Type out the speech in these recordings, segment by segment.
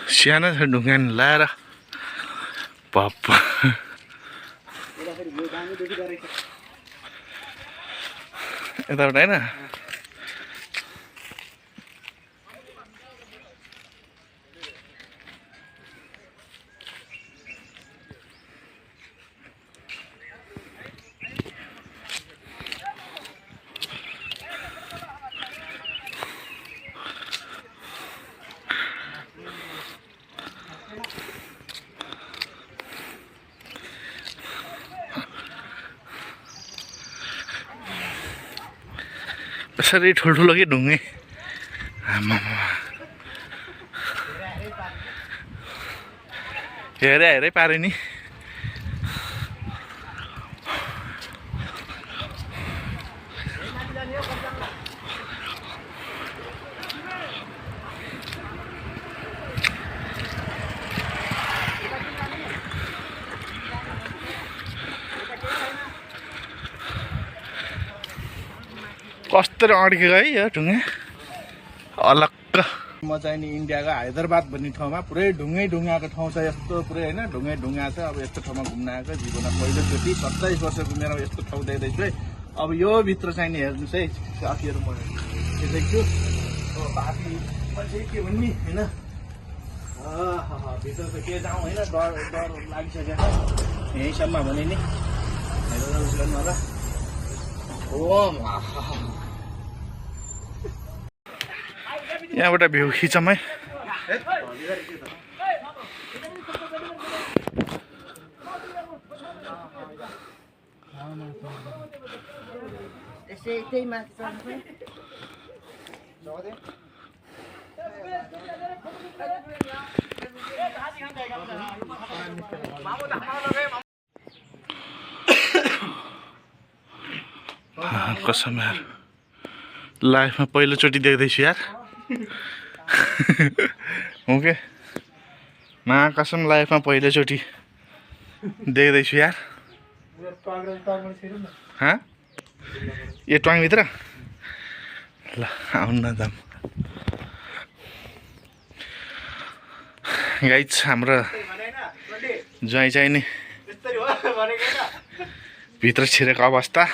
सानो छ ढुङ्गा लाएर पप्पा यताबाट होइन कसरी ठुल्ठुलो कि ढुङ्गे हेरे हेरै पारे नि कस्तो अड्केको है यो ढुङ्गा अलग्ग म चाहिँ नि इन्डियाको हैदराबाद भन्ने ठाउँमा पुरै ढुङ्गाको ठाउँ छ यस्तो पुरै होइन ढुङ्गा छ अब यस्तो ठाउँमा घुम्न आएको जीवनमा पहिलोचोटि 27 वर्षको उमेरमा यस्तो ठाउँ देख्दैछु है अब यो भित्र चाहिँ नि हेर्नुहोस् है साथीहरू म देख्छु बाँकी मान्छे के भन्ने होइन भित्र त के जाउँ होइन डर लागिसकेको यहीँसम्म भने नि होला यहाँबाट भ्यू खिचौँ है कसम यार लाइफमा पहिलोचोटि देख्दैछु यार हो के कसम लाइफमा पहिलोचोटि देख्दैछु यार यो ट्वाङभित्र ल आउनु न जाम गाइज हाम्रो ज्वाइँ चाहिँ नि भित्र छिरेको अवस्था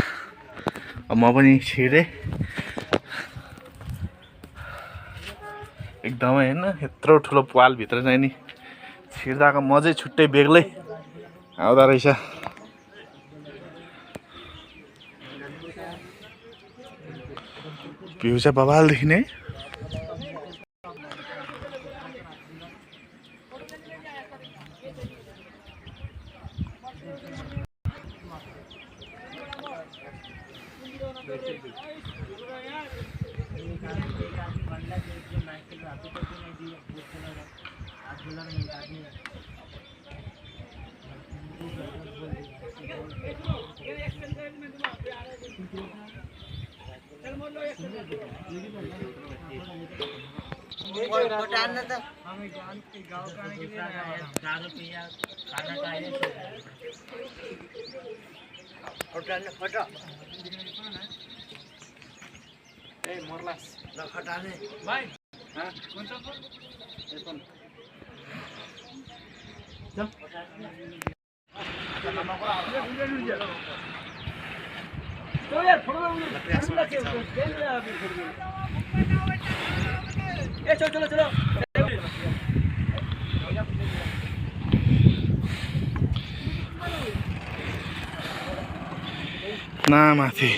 म पनि छिरेँ एकदमै होइन यत्रो ठुलो पालभित्र चाहिँ नि छिर्दाको मजै छुट्टै बेग्लै आउँदो रहेछ भ्यू चाहिँ बवाल देखिने है चलो ना माथि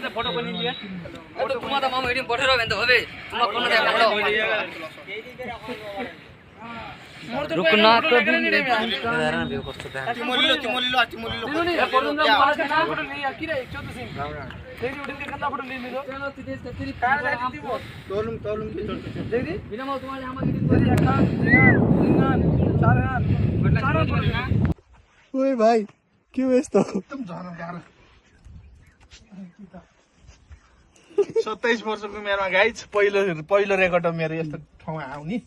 फोटो पनि लिया फोटो कुमा त मामा हेडिङ पठाएर भने त होबे कुमा कोन देखा फोटो रुकना तो उदाहरण भ्यू कस्तो छ तिमोलिलो ए फोटो न मलाई फोटो लिया किन 14 सिम देदी उठिन के कता फोटो लिने दो चलो तिथे तेरी कार जाती वो तोलुम के चोट देदी बिना म तुम्हारे हम एडिटिंग देदी एकटा चार ओए भाई क्यों यस्तो एकदम झन गाह्रो 27 वर्षको उमेरमा गाइज पहिलो रेकर्ड हो मेरो यस्तो ठाउँमा आउने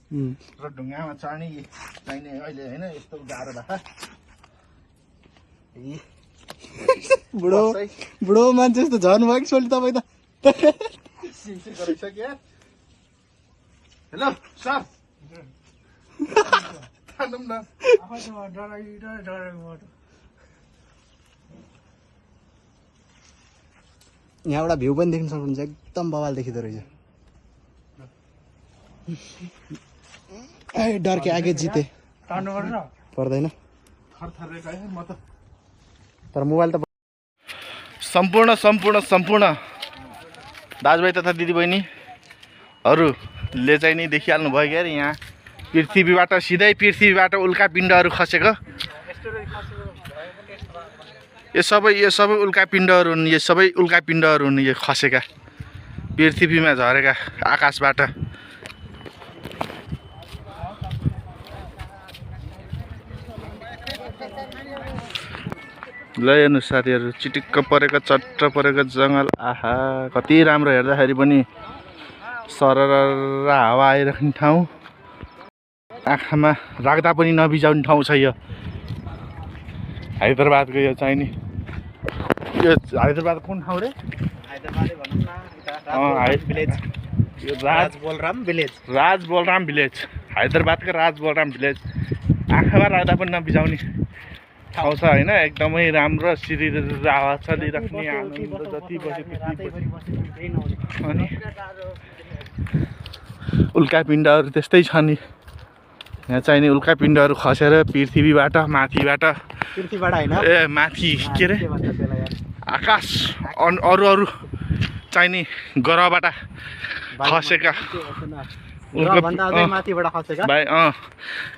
र ढुङ्गामा चढ्ने चाहिने अहिले होइन यस्तो गाह्रो भए बुढो मान्छे जस्तो झर्नु भयो कि सोली तपाईँ त हेलो सर यहाँबाट भ्यू पनि देख्न सक्नुहुन्छ एकदम बवाल देखिँदो रहेछ ए डर के आगे जिते पर्दैन तर मोबाइल त सम्पूर्ण दाजुभाइ तथा दिदीबहिनीहरूले चाहिँ नि देखिहाल्नु भयो क्या यहाँ पृथ्वीबाट सिधै पृथ्वीबाट उल्का पिण्डहरू खसेको यो सबै उल्का पिण्डहरू हुन् यो सबै उल्का पिण्डहरू हुन् यो खसेका पृथ्वीमा झरेका आकाशबाट ल हेर्नु साथीहरू चिटिक्क परेको चट्ट परेको जङ्गल आहा कति राम्रो हेर्दाखेरि पनि सरर हावा आइराख्ने ठाउँ आँखामा राख्दा पनि नबिजाउने ठाउँ छ यो हैदराबादको यो चाहिँ नि यो हैदराबाद कुन ठाउँ रे राज बलराम भिलेज हैदराबादको राज बलराम भिलेज आँखामा राख्दा पनि नबिजाउने ठाउँ छ होइन एकदमै राम्रो सिरिर आवाज चलिराख्ने आनन्द जति बसे अनि उल्का पिण्डहरू त्यस्तै छ नि यहाँ चाहिँ नि उल्का पिण्डहरू खसेर पृथ्वीबाट माथिबाट ए माथि के अरे आकाश अरू चाहिँ नि ग्रहबाट खसेका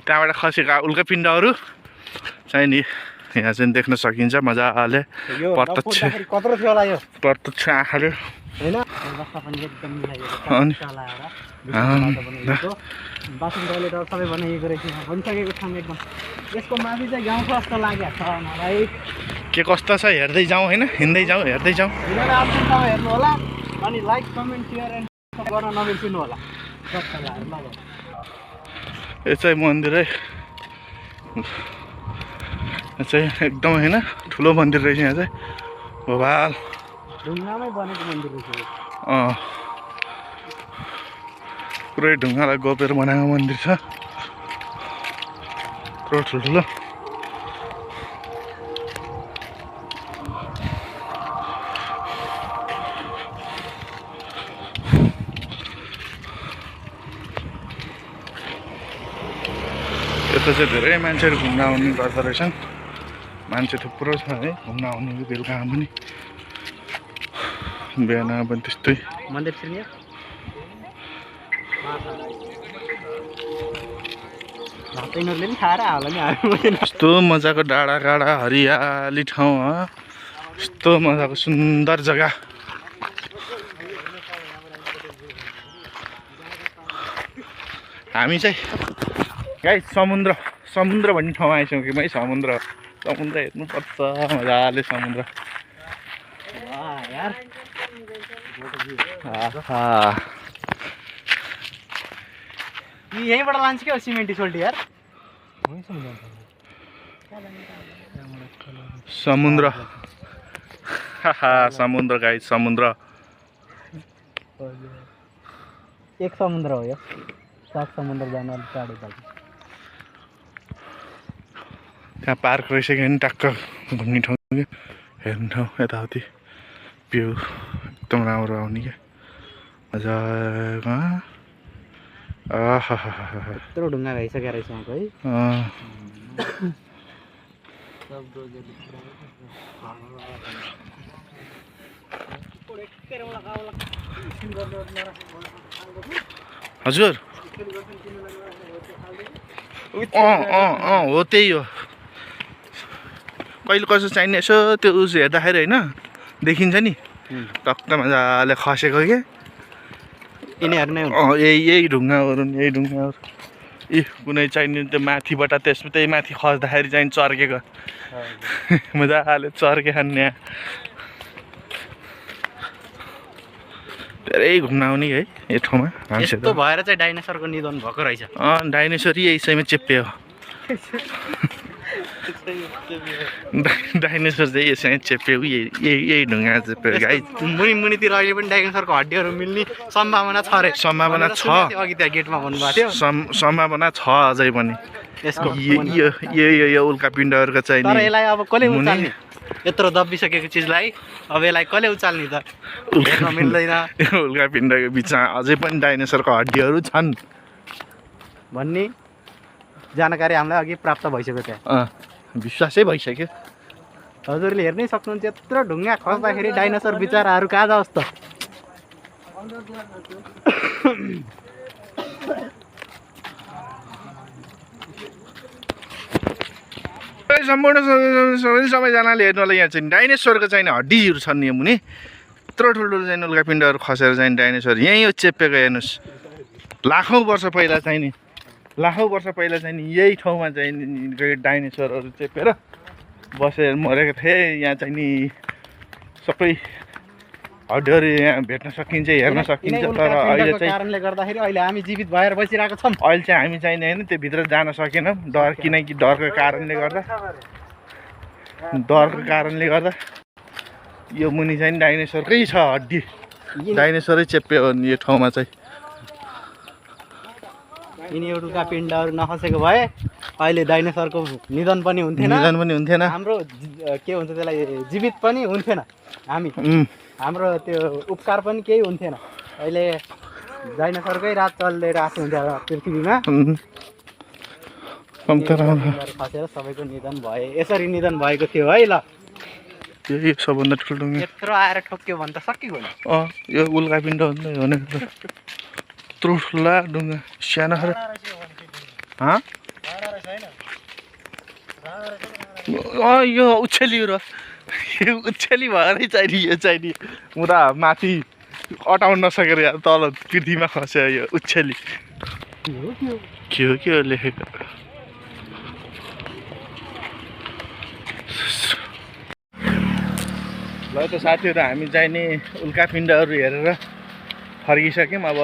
त्यहाँबाट खसेका उल्का पिण्डहरू चाहिँ नि यहाँ चाहिँ देख्न सकिन्छ मजाले प्रत्यक्ष आँखाले के कस्तो छ हेर्दै जाउँ होइन हिँड्दै जाउँ हेर्दै जाउँ यो चाहिँ मन्दिरै चाहिँ एकदम होइन ठुलो मन्दिर रहेछ यहाँ चाहिँ भोबाल ढुङ्गामै बनेको मन्दिर रहेछ पुरै ढुङ्गालाई गोपेर बनाएको मन्दिर छ पुरो ठुल्ठुलो यता चाहिँ धेरै मान्छेहरू घुम्न आउने गर्दो रहेछन् मान्छे थुप्रो छ है घुम्न आउने बेलुका पनि बिहान पनि त्यस्तै मन्दिर यस्तो मजाको डाँडा काँडा हरियाली ठाउँ यस्तो मजाको सुन्दर जग्गा हामी चाहिँ गाई समुद्र भन्ने ठाउँमा आइसक्यौँ है समुद्र हेर्नुपर्छ मजाले समुद्र यहीँबाट लान्छ क्या सिमेन्टी सोल्टी यार समुद्र समुद्र गाई समुद्र एक समुद्र हो यो सात समुद्र जान अलिक टाढो छ त्यहाँ पार्क रहेछ कि टक्क घुम्ने ठाउँ हेर्ने ठाउँ यताउति भ्यू एकदम राम्रो आउने क्या मजाको यत्रो ढुङ्गा भइसकेको रहेछ यहाँको है हजुर हो त्यही हो कहिले कसो चाहिने यसो त्यो उस हेर्दाखेरि होइन देखिन्छ नि टक्क मजाले खसेको क्या यिनीहरू नै यही ढुङ्गाहरू यी कुनै चाहिने त्यो माथिबाट त्यही माथि खस्दाखेरि चाहिँ चर्केको मजाले चर्के खाने धेरै घुम्न आउने है यो ठाउँमा यस्तो भएर चाहिँ डाइनोसरको निधन भएको रहेछ डाइनोसर यही यसैमा चेप्पे हो डाइनोसर चाहिँ यसरी चेप्यो यही ढुङ्गा चेप्यो गाई मुनि मुनितिर अहिले पनि डाइनोसरको हड्डीहरू मिल्ने सम्भावना छ रे सम्भावना छ अघि त्यहाँ गेटमा भन्नुभएको थियो सम्भावना छ अझै पनि यसको यो उल्का पिण्डहरूको चाहिँ तर यसलाई अब कसले उचाल्ने यत्रो दबिसकेको चिजलाई अब यसलाई कसले उचाल्ने त हेर्न मिल्दैन उल्का पिण्डको बिचमा अझै पनि डाइनोसरको हड्डीहरू छन् भन्ने जानकारी हामीलाई अघि प्राप्त भइसक्यो त्यहाँ विश्वासै भइसक्यो हजुरले हेर्नै सक्नुहुन्छ यत्रो ढुङ्गा खस्दाखेरि डाइनोसर बिचराहरू कहाँ जाओस् त सम्पूर्ण सबैजनाले हेर्नुलाई यहाँ चाहिँ डाइनोसरको चाहिँ हड्डीहरू छन् यो मुनि यत्रो ठुल्ठुलो चाहिँ उल्का पिण्डहरू खसेर चाहिँ डाइनोसर यहीँ यो चेपेको हेर्नुहोस् लाखौँ वर्ष पहिला चाहिँ नि यही ठाउँमा चाहिँ डाइनोसरहरू चेपेर बसेर मरेको थिए यहाँ चाहिँ नि सबै हड्डीहरू यहाँ भेट्न सकिन्छ हेर्न सकिन्छ तर अहिले चाहिँ कारणले गर्दाखेरि अहिले हामी जीवित भएर बसिरहेको छौँ अहिले चाहिँ हामी चाहिँ होइन त्यो भित्र जान सकेनौँ किनकि डरको कारणले गर्दा यो मुनि चाहिँ डाइनोसरकै छ हड्डी डाइनोसरै चेप्यो यो ठाउँमा चाहिँ यिनीहरूका पिण्डहरू नखसेको भए अहिले डाइनोसरको निधन पनि हुन्थेन हाम्रो के हुन्छ त्यसलाई जीवित पनि हुन्थेन हाम्रो त्यो उपकार पनि केही हुन्थेन अहिले डाइनोसरकै रात चलिरहेको हुन्छ पृथ्वीमा खसेर सबैको निधन भए यसरी निधन भएको थियो है ल यो सबभन्दा ठुलो यत्रो आएर ठोक्यो भने त सकिगयो यो उल्का पिण्ड भनेको यत्रो ठुला ढुङ्गा सानो यो उछेलियो र यो उछेली भएरै चाहिने यो चाहिने मुदा माथि अटाउन नसकेर यहाँ तल पृथ्वीमा खस्यो यो उछेली के हो लेखेको ल त साथीहरू हामी चाहिँ नि उल्का पिण्डहरू हेरेर फर्किसक्यौँ अब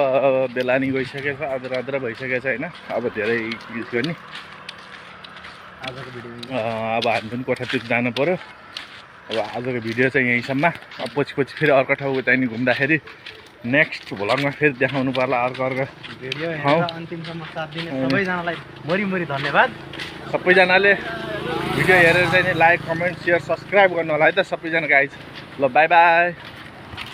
बेला नि गइसकेको छ आद्रा भइसकेको छ होइन अब धेरै युज गर्ने आजको भिडियो अब हामी पनि कोठातिर जानु पऱ्यो अब आजको भिडियो चाहिँ यहीँसम्म अब पछि फेरि अर्को ठाउँ चाहिँ घुम्दाखेरि नेक्स्ट भ्लगमा फेरि देखाउनु पर्ला अर्को भिडियो अन्तिमसम्म साथ दिने सबैजनालाई मरी धन्यवाद सबैजनाले भिडियो हेरेर चाहिँ लाइक कमेन्ट सेयर सब्सक्राइब गर्नु होला है त सबैजना गाइज ल बाई बाई